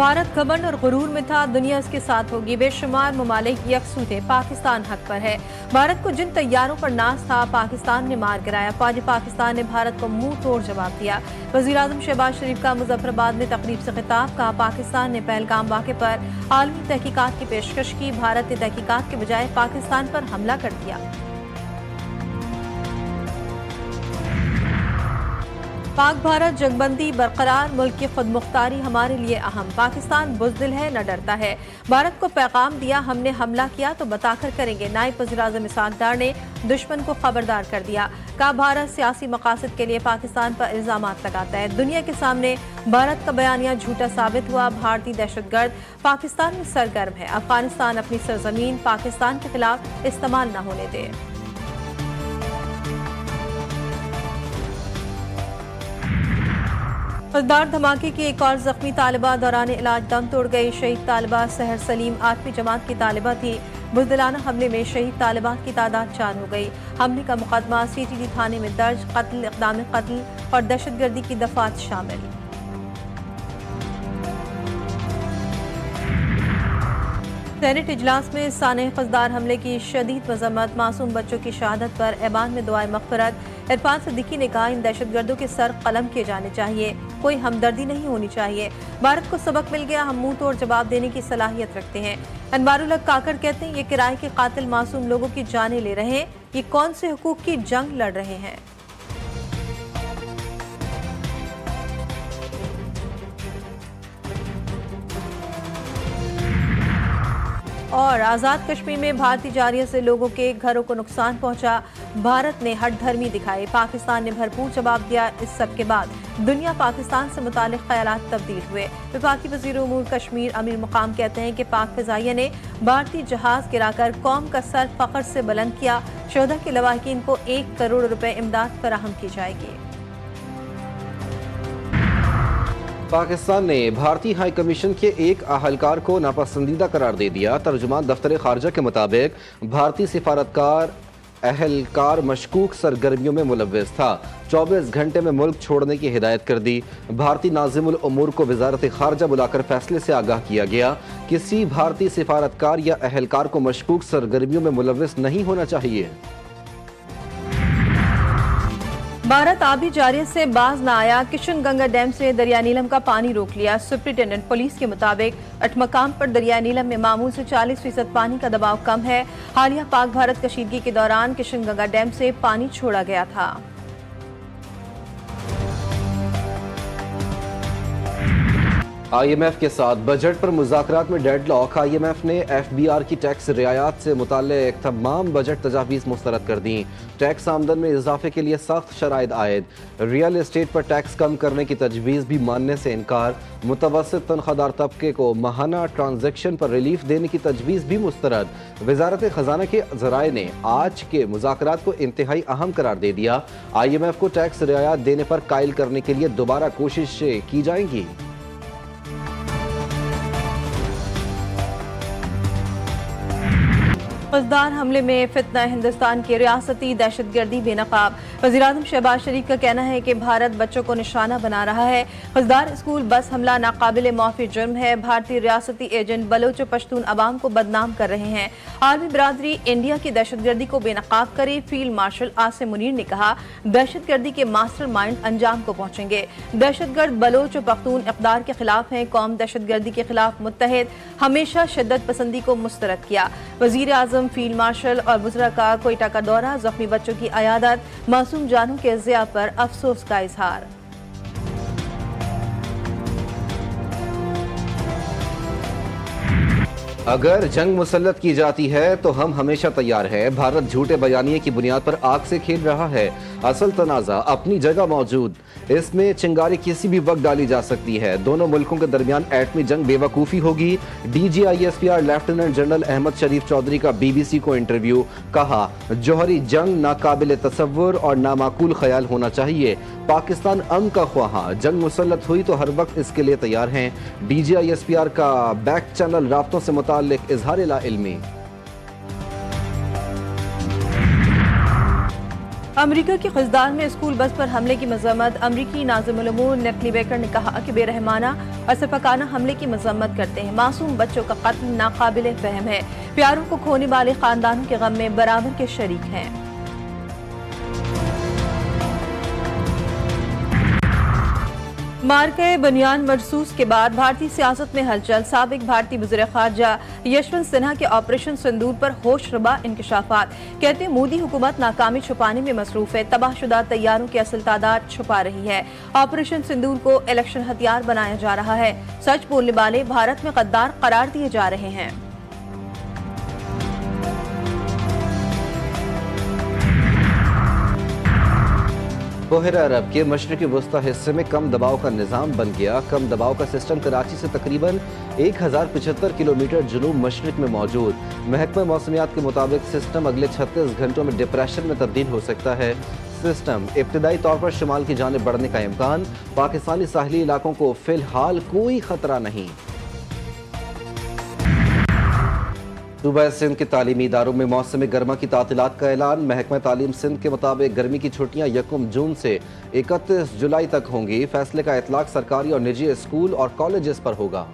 भारत घमंड और गुरूर में था, दुनिया इसके साथ होगी। बेशुमार ममालिक यकसू थे, पाकिस्तान हक पर है। भारत को जिन तैयारों पर नाज था, पाकिस्तान ने मार गिराया। फौज पाकिस्तान ने भारत को मुंह तोड़ जवाब दिया। वज़ीर-ए-आज़म शहबाज शरीफ का मुजफ्फराबाद में तकरीब से खिताब, कहा पाकिस्तान ने पहलगाम वाक़े पर आलमी तहकीकात की पेशकश की। भारत ने तहकीकात के बजाय पाकिस्तान पर हमला कर दिया। पाक भारत जंगबंदी बरकरार, मुल्क की खुद मुख्तारी हमारे लिए अहम। पाकिस्तान बुज़दिल है, न डरता है। भारत को पैगाम दिया, हमने हमला किया तो बताकर करेंगे। नायब वज़ीर-ए-आज़म इसहाक़ डार ने दुश्मन को खबरदार कर दिया, कहा भारत सियासी मकासद के लिए पाकिस्तान पर इल्ज़ामात लगाता है। दुनिया के सामने भारत का बयानिया झूठा साबित हुआ। भारतीय दहशतगर्द पाकिस्तान में सरगर्म है। अफगानिस्तान अपनी सरजमीन पाकिस्तान के खिलाफ इस्तेमाल न होने दे। फौजदार धमाके की एक और जख्मी तालिबा दौरान इलाज दम तोड़ गई। शहीद तालिबा सहर सलीम 8वीं जमात की तालिबा थी। बुज़दिलाना हमले में शहीद तालिबात की तादाद 4 हो गई। हमले का मुकदमा CTD थाने में दर्ज। कत्ल, इक़दाम कत्ल और दहशतगर्दी की दफात शामिल। सेनेट इजलास में साने फौजदार हमले की शदीद मजम्मत। मासूम बच्चों की शहादत पर ऐवान में दुआए मग़फ़िरत। इरफान सिद्दीकी ने कहा, इन दहशतगर्दों के सर कलम किए जाने चाहिए, कोई हमदर्दी नहीं होनी चाहिए। भारत को सबक मिल गया, हम मुंह तोड़ जवाब देने की सलाहियत रखते हैं। अनवारुल हक काकड़ कहते हैं, ये किराए के कातिल मासूम लोगों की जानें ले रहे हैं, ये कौन से हुकूक की जंग लड़ रहे हैं। और आज़ाद कश्मीर में भारतीय जारिया से लोगों के घरों को नुकसान पहुंचा। भारत ने हठधर्मी दिखाई, पाकिस्तान ने भरपूर जवाब दिया। इस सब के बाद दुनिया पाकिस्तान से मुतालिक ख्यालात तब्दील हुए। वफाकी वज़ीर उमूर कश्मीर अमीर मुकाम कहते हैं कि पाक फ़िज़ाइया ने भारतीय जहाज गिराकर कौम का सर फ़ख्र से बुलंद किया। शोधा के लवाहिकीन को 1 करोड़ रुपए इमदाद फराहम की जाएगी। पाकिस्तान ने भारतीय हाई कमीशन के एक अहलकार को नापसंदीदा करार दे दिया। तर्जुमान दफ्तर खारजा के मुताबिक भारतीय सिफारतकार अहलकार मशकूक सरगर्मियों में मुलव्वस था। 24 घंटे में मुल्क छोड़ने की हिदायत कर दी। भारतीय नाज़िमुल उमूर को वज़ारत खारजा बुलाकर फैसले से आगाह किया गया। किसी भारतीय सिफारतकार या अहलकार को मशकूक सरगर्मियों में मुलव्वस नहीं होना चाहिए। भारत आबी जारिया से बाज न आया। किशन गंगा डैम से दरिया नीलम का पानी रोक लिया। सुप्रिंटेंडेंट पुलिस के मुताबिक अटमकाम पर दरिया नीलम में मामूल से 40% पानी का दबाव कम है। हालिया पाक भारत कशीदगी के दौरान किशन गंगा डैम से पानी छोड़ा गया था। IMF के साथ बजट पर मुज़ाकरात में डेडलॉक। IMF ने FBR की टैक्स रियायत से मुताल्लिक तमाम बजट तजावीज़ मुस्तरद कर दी। टैक्स आमदन में इजाफे के लिए सख्त शराइत आयद। रियल एस्टेट पर टैक्स कम करने की तजवीज़ भी मानने से इनकार। मुतवस्सित तनख्वाहदार तबके को माहाना ट्रांजेक्शन पर रिलीफ देने की तजवीज़ भी मुस्तरद। वज़ारत ख़जाना के ज़राए ने आज के मुज़ाकरात को इंतहाई अहम करार दे दिया। IMF को टैक्स रियायत देने पर कायल करने के लिए दोबारा कोशिशें की जाएंगी। फौजदार हमले में फितना, हिंदुस्तान की रियासती दहशतगर्दी बेनकाब। वज़ीर-ए-आज़म शहबाज शरीफ का कहना है कि भारत बच्चों को निशाना बना रहा है। फौजदार स्कूल बस हमला नाकाबिल माफ़ी जुर्म है। भारतीय रियासती एजेंट बलोच व पश्तून अवाम को बदनाम कर रहे हैं। आलमी बरादरी इंडिया की दहशतगर्दी को बेनकाब करे। फील्ड मार्शल आसिम मुनीर ने कहा, दहशतगर्दी के मास्टर माइंड अंजाम को पहुंचेंगे। दहशतगर्द बलोच व पख्तून इक़दार के खिलाफ हैं। कौम दहशतगर्दी के खिलाफ मुत्तहिद, हमेशा शिद्दत पसंदी को मुस्तरद किया। वज़ीर-ए-आज़म, फील्ड मार्शल और वज़रा का कोयटा का दौरा, जख्मी बच्चों की अयादत, मासूम जानों के ज़िया पर अफसोस का इजहार। अगर जंग मुसल्लत की जाती है तो हम हमेशा तैयार हैं। भारत झूठे बयानिए की बुनियाद पर आग से खेल रहा है। असल तनाज़ा अपनी जगह मौजूद, इसमें चिंगारी किसी भी वक्त डाली जा सकती है। दोनों मुल्कों के दरमियान एटमी जंग बेवकूफ़ी होगी। DGISPR लेफ्टिनेंट जनरल अहमद शरीफ चौधरी का BBC को इंटरव्यू, कहा जौहरी जंग नाकाबिल तसव्वुर और नामाकूल ख्याल होना चाहिए। पाकिस्तान अमन का ख्वाहा, जंग मुसल्लत हुई तो हर वक्त इसके लिए तैयार हैं। DGISPR का बैक चैनल राब्तों से मुताल्लिक इजहार ला इल्मी। अमेरिका के खजदार में स्कूल बस पर हमले की मजम्मत। अमरीकी नाज़िमुल उमूर नकली बेकर ने कहा कि बेरहमाना और सफाकाना हमले की मजम्मत करते हैं। मासूम बच्चों का कत्ल नाकाबिले फहम है। प्यारों को खोने वाले खानदानों के गम में बराबर के शरीक हैं। मार्के बनियान मरसूस के बाद भारतीय सियासत में हलचल। साबिक भारतीय वज़ीर ख़ारजा यशवंत सिन्हा के ऑपरेशन सिंदूर पर होशरुबा इंकशाफात। कहते हैं मोदी हुकूमत नाकामी छुपाने में मसरूफ है, तबाहशुदा तैयारों की असल तादाद छुपा रही है। ऑपरेशन सिंदूर को इलेक्शन हथियार बनाया जा रहा है। सच बोलने वाले भारत में गद्दार करार दिए जा रहे हैं। बहर अरब के मशरक़ी वस्ता हिस्से में कम दबाव का निज़ाम बन गया। कम दबाव का सिस्टम कराची से तकरीबन 1075 किलोमीटर जुनूब मशरक़ में मौजूद। महकमा मौसमियात के मुताबिक सिस्टम अगले 36 घंटों में डिप्रेशन में तब्दील हो सकता है। सिस्टम इब्तदाई तौर पर शुमाल की जानिब बढ़ने का इम्कान। पाकिस्तानी साहली इलाकों को फिलहाल कोई खतरा नहीं। सूबा सिंध के तालीमी इदारों में मौसम गर्मा की तातीलात का ऐलान। महकमा तालीम सिंध के मुताबिक गर्मी की छुट्टियां 1 जून से 31 जुलाई तक होंगी। फैसले का इतलाक सरकारी और निजी स्कूल और कॉलेजेस पर होगा।